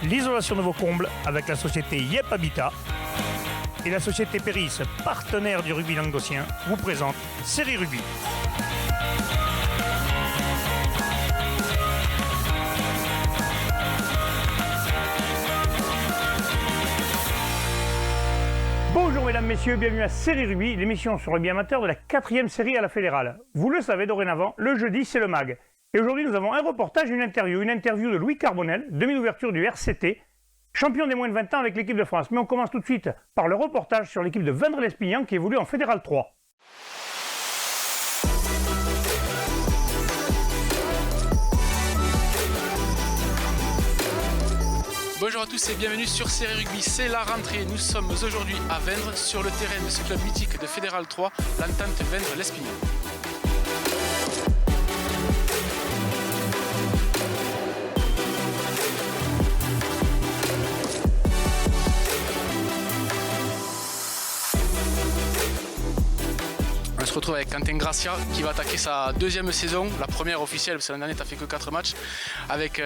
l'isolation de vos combles avec la société Yep Habitat. Et la société Péris, partenaire du rugby languedocien, vous présente Série Rugby. Bonjour mesdames, messieurs, bienvenue à Série Rugby, l'émission sur le rugby amateur de la 4e série à la fédérale. Vous le savez dorénavant, le jeudi c'est le MAG. Et aujourd'hui nous avons un reportage et une interview de Louis Carbonel, demi-ouverture du RCT, champion des moins de 20 ans avec l'équipe de France. Mais on commence tout de suite par le reportage sur l'équipe de Vendre-Lespignan qui évolue en Fédéral 3. Bonjour à tous et bienvenue sur Série Rugby, c'est la rentrée. Nous sommes aujourd'hui à Vendre, sur le terrain de ce club mythique de Fédéral 3, l'Entente Vendre-Lespignan. On se retrouve avec Quentin Gracia qui va attaquer sa deuxième saison, la première officielle parce que l'année dernière tu n'as fait que 4 matchs avec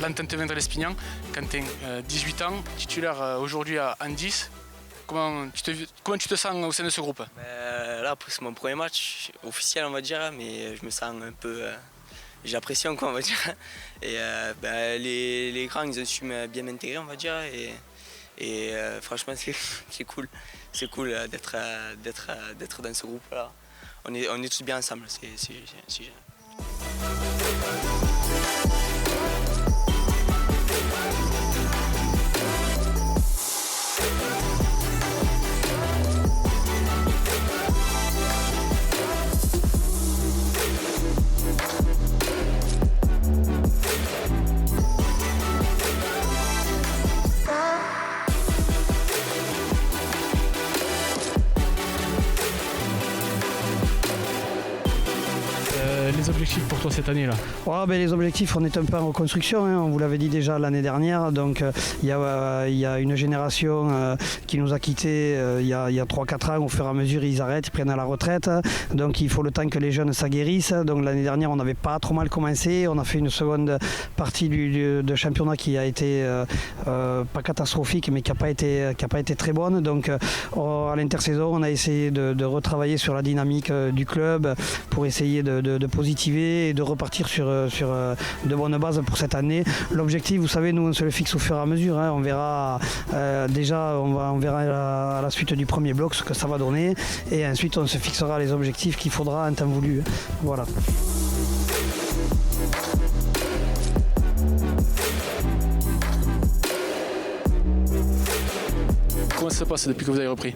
l'Entente Vendre-Lespignan. Quentin, 18 ans, titulaire aujourd'hui à Andis. Comment tu te sens au sein de ce groupe? Là c'est mon premier match officiel on va dire, mais je me sens un peu... j'ai l'impression on va dire. Et les grands ils ont su bien m'intégrer on va dire et franchement c'est cool. C'est cool d'être dans ce groupe-là. On est tous bien ensemble, c'est génial. Les objectifs pour toi cette année-là? Les objectifs, on est un peu en reconstruction, hein, on vous l'avait dit déjà l'année dernière, donc il y a une génération qui nous a quittés il y a 3-4 ans, au fur et à mesure ils arrêtent, ils prennent à la retraite, donc il faut le temps que les jeunes s'aguerrissent. Donc l'année dernière on n'avait pas trop mal commencé, on a fait une seconde partie de championnat qui a été pas catastrophique mais qui n'a pas été très bonne, donc à l'intersaison on a essayé de retravailler sur la dynamique du club pour essayer de positiver et de repartir sur de bonnes bases pour cette année. L'objectif, vous savez, nous on se le fixe au fur et à mesure, hein. On verra on verra à la suite du premier bloc ce que ça va donner et ensuite on se fixera les objectifs qu'il faudra en temps voulu. Voilà. Comment ça se passe depuis que vous avez repris?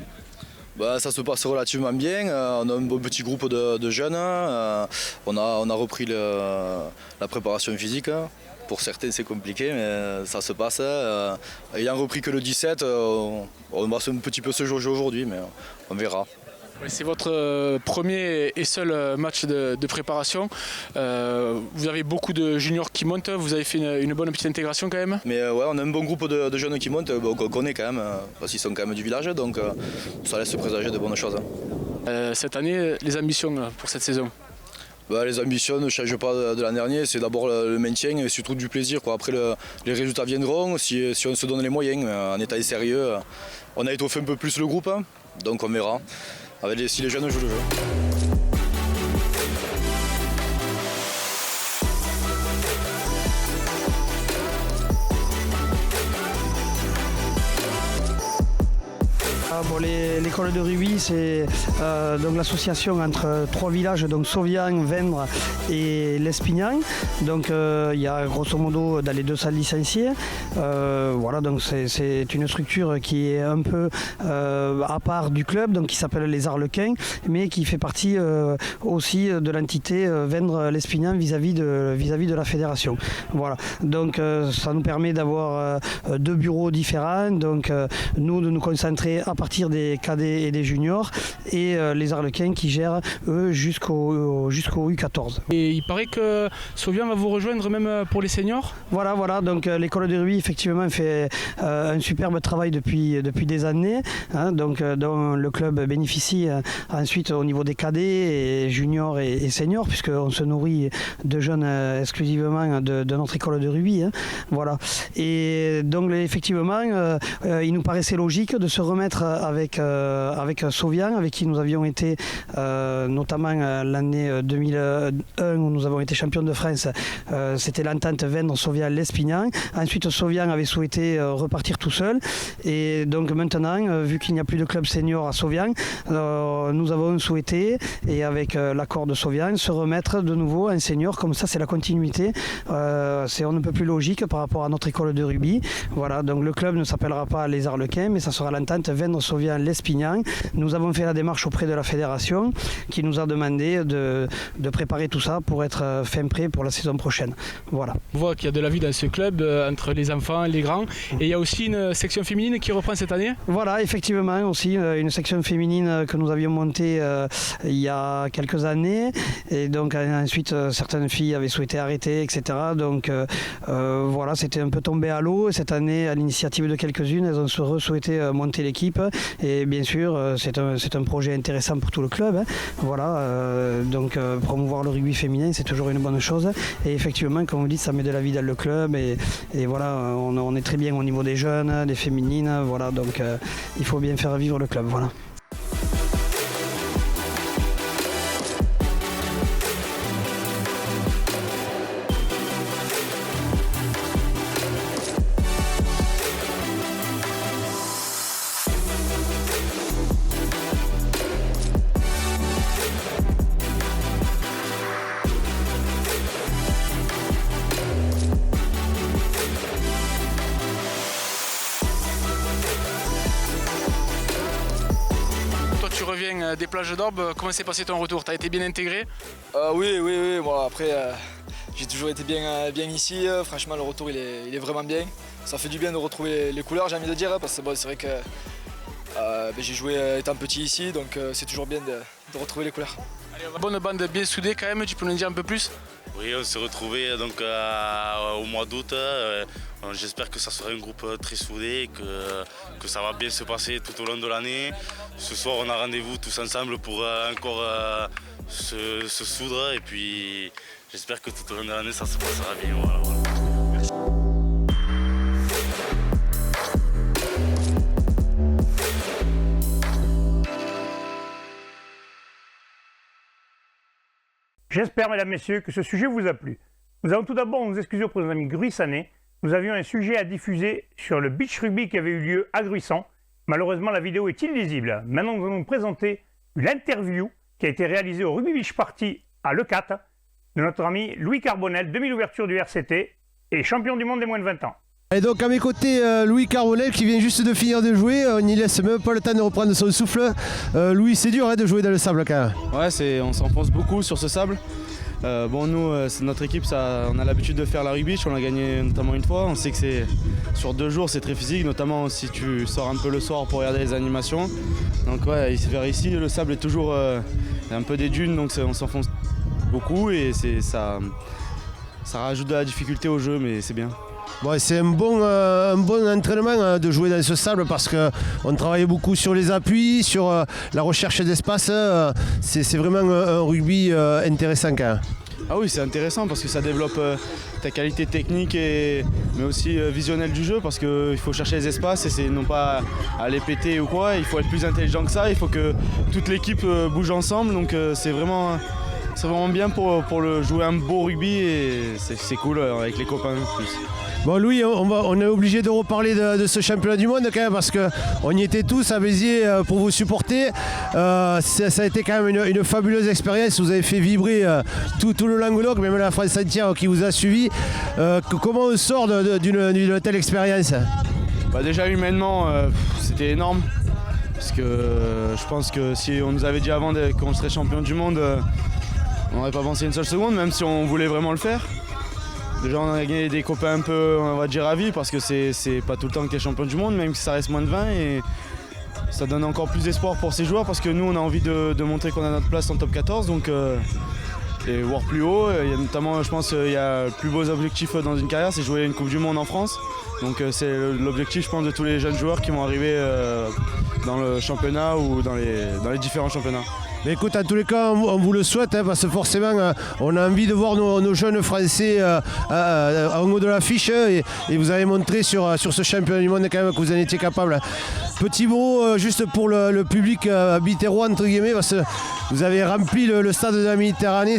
Ça se passe relativement bien, on a un beau petit groupe de jeunes, on a repris la préparation physique. Pour certains c'est compliqué mais ça se passe. Ayant repris que le 17, on va un petit peu se jauger aujourd'hui mais on verra. C'est votre premier et seul match de préparation. Vous avez beaucoup de juniors qui montent, vous avez fait une bonne petite intégration quand même. Mais on a un bon groupe de jeunes qui montent, qu'on connaît quand même, parce qu'ils sont quand même du village, donc ça laisse présager de bonnes choses. Cette année, les ambitions pour cette saison? Les ambitions ne changent pas de l'an dernier, c'est d'abord le maintien et surtout du plaisir. Après les résultats viendront si on se donne les moyens, en état sérieux. On a étoffé un peu plus le groupe, donc on verra. Si les jeunes jouent le jeu. L'école de rugby, c'est donc l'association entre 3 villages, donc Sauvian, Vendre et Lespignan. Donc il y a grosso modo dans les 2 salles licenciées. Donc c'est une structure qui est un peu à part du club, donc qui s'appelle les Arlequins, mais qui fait partie aussi de l'entité Vendre-Lespignan vis-à-vis de la fédération. Voilà. Donc ça nous permet d'avoir 2 bureaux différents, donc nous de nous concentrer à partir partir des cadets et des juniors, et les Arlequins qui gèrent eux jusqu'au U14. Et il paraît que Sauvian va vous rejoindre même pour les seniors. Voilà, donc l'école de rugby effectivement fait un superbe travail depuis des années, hein, dont le club bénéficie ensuite au niveau des cadets, et juniors et seniors, puisqu'on se nourrit de jeunes exclusivement de notre école de rugby. Hein, voilà. Et donc effectivement, il nous paraissait logique de se remettre avec Sauvian, avec qui nous avions été notamment l'année 2001 où nous avons été champions de France. C'était l'entente Vendre-Sauvian-Lespignan. Ensuite, Sauvian avait souhaité repartir tout seul. Et donc maintenant, vu qu'il n'y a plus de club senior à Sauvian, nous avons souhaité, et avec l'accord de Sauvian, se remettre de nouveau en senior. Comme ça, c'est la continuité. C'est on ne peut plus logique par rapport à notre école de rugby. Voilà, donc le club ne s'appellera pas les Arlequins, mais ça sera l'entente Vendre-Sauvian-Lespignan. Nous avons fait la démarche auprès de la fédération qui nous a demandé de préparer tout ça pour être fin prêt pour la saison prochaine. Voilà. On voit qu'il y a de la vie dans ce club entre les enfants et les grands. Et il y a aussi une section féminine qui reprend cette année. Voilà, effectivement, aussi une section féminine que nous avions montée il y a quelques années. Et donc ensuite, certaines filles avaient souhaité arrêter, etc. Donc voilà, c'était un peu tombé à l'eau. Cette année, à l'initiative de quelques-unes, elles ont souhaité monter l'équipe. Et bien sûr, c'est un projet intéressant pour tout le club. Hein. Voilà, donc promouvoir le rugby féminin, c'est toujours une bonne chose. Et effectivement, comme vous dites, ça met de la vie dans le club. Et voilà, on est très bien au niveau des jeunes, des féminines. Voilà, donc il faut bien faire vivre le club. Voilà. Tu reviens des plages d'Orbe, comment s'est passé ton retour? Tu as été bien intégré? Oui. Bon, après, j'ai toujours été bien ici. Franchement, le retour, il est vraiment bien. Ça fait du bien de retrouver les couleurs, j'ai envie de dire, parce que bon, c'est vrai que j'ai joué étant petit ici, donc c'est toujours bien de retrouver les couleurs. Allez, bonne bande bien soudée quand même, tu peux nous en dire un peu plus? Oui, on s'est retrouvés donc, au mois d'août. J'espère que ça sera un groupe très soudé, que ça va bien se passer tout au long de l'année. Ce soir, on a rendez-vous tous ensemble pour encore se soudre. Et puis, j'espère que tout au long de l'année, ça se passera bien. Voilà. J'espère, mesdames, messieurs, que ce sujet vous a plu. Nous allons tout d'abord nous excuser auprès de nos amis gruissanais. Nous avions un sujet à diffuser sur le beach rugby qui avait eu lieu à Gruissan. Malheureusement, la vidéo est illisible. Maintenant, nous allons vous présenter l'interview qui a été réalisée au Rugby Beach Party à Leucate de notre ami Louis Carbonel, demi-ouverture du RCT et champion du monde des moins de 20 ans. Et donc à mes côtés, Louis Carbonel qui vient juste de finir de jouer, on n'y laisse même pas le temps de reprendre son souffle. Louis, c'est dur de jouer dans le sable quand même. Ouais, on s'enfonce beaucoup sur ce sable. Bon, nous, c'est notre équipe, on a l'habitude de faire la rugby, on l'a gagné notamment une fois. On sait que sur 2 jours, c'est très physique, notamment si tu sors un peu le soir pour regarder les animations. Donc ouais, vers ici, le sable est toujours un peu des dunes, donc on s'enfonce beaucoup et ça rajoute de la difficulté au jeu, mais c'est bien. Bon, c'est un bon entraînement de jouer dans ce sable parce qu'on travaille beaucoup sur les appuis, sur la recherche d'espace. C'est vraiment un rugby intéressant quand même. Ah oui, c'est intéressant parce que ça développe ta qualité technique mais aussi visionnelle du jeu parce qu'il faut chercher les espaces et c'est non pas à les péter ou quoi, il faut être plus intelligent que ça, il faut que toute l'équipe bouge ensemble, donc c'est vraiment bien pour jouer un beau rugby et c'est cool avec les copains en plus. Bon Louis, on est obligé de reparler de ce championnat du monde quand même parce qu'on y était tous à Béziers pour vous supporter. Ça a été quand même une fabuleuse expérience, vous avez fait vibrer tout le Languedoc, même la France entière qui vous a suivi. Comment on sort d'une telle expérience? Déjà humainement, c'était énorme. Parce que je pense que si on nous avait dit avant qu'on serait champion du monde, on n'aurait pas pensé une seule seconde, même si on voulait vraiment le faire. Déjà on a gagné des copains un peu, on va dire, à vie parce que c'est pas tout le temps que tu es champion du monde, même si ça reste moins de 20. ça donne encore plus d'espoir pour ces joueurs parce que nous on a envie de montrer qu'on a notre place en top 14 donc, et voir plus haut. Il y a notamment, je pense, il y a le plus beau objectif dans une carrière, c'est jouer une Coupe du Monde en France. Donc c'est l'objectif, je pense, de tous les jeunes joueurs qui vont arriver dans le championnat ou dans les différents championnats. Mais écoute, en tous les cas, on vous le souhaite, hein, parce que forcément, on a envie de voir nos jeunes Français en haut de l'affiche, et vous avez montré sur ce championnat du monde quand même que vous en étiez capable. Petit mot juste pour le public biterrois, entre guillemets, parce que vous avez rempli le stade de la Méditerranée.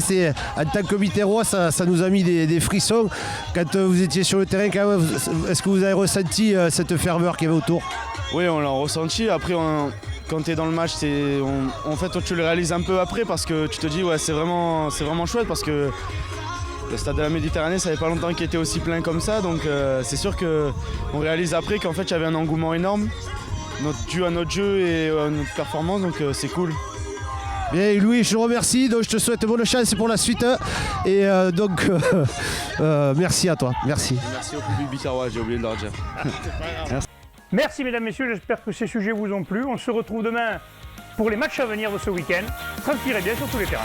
En tant que biterrois, ça nous a mis des frissons. Quand vous étiez sur le terrain, quand même, est-ce que vous avez ressenti cette ferveur qu'il y avait autour? Oui, on l'a ressenti. Après, quand tu es dans le match, en fait, tu le réalises un peu après parce que tu te dis ouais, c'est vraiment chouette parce que le stade de la Méditerranée, ça fait pas longtemps qu'il était aussi plein comme ça. Donc c'est sûr qu'on réalise après qu'en fait, il y avait un engouement énorme dû à notre jeu et à notre performance. Donc c'est cool. Bien Louis, je te remercie, donc je te souhaite bonne chance pour la suite et merci à toi, merci. Merci au public biterrois, j'ai oublié de leur dire. Merci. Merci mesdames, messieurs, j'espère que ces sujets vous ont plu. On se retrouve demain pour les matchs à venir de ce week-end. Transpirez bien sur tous les terrains.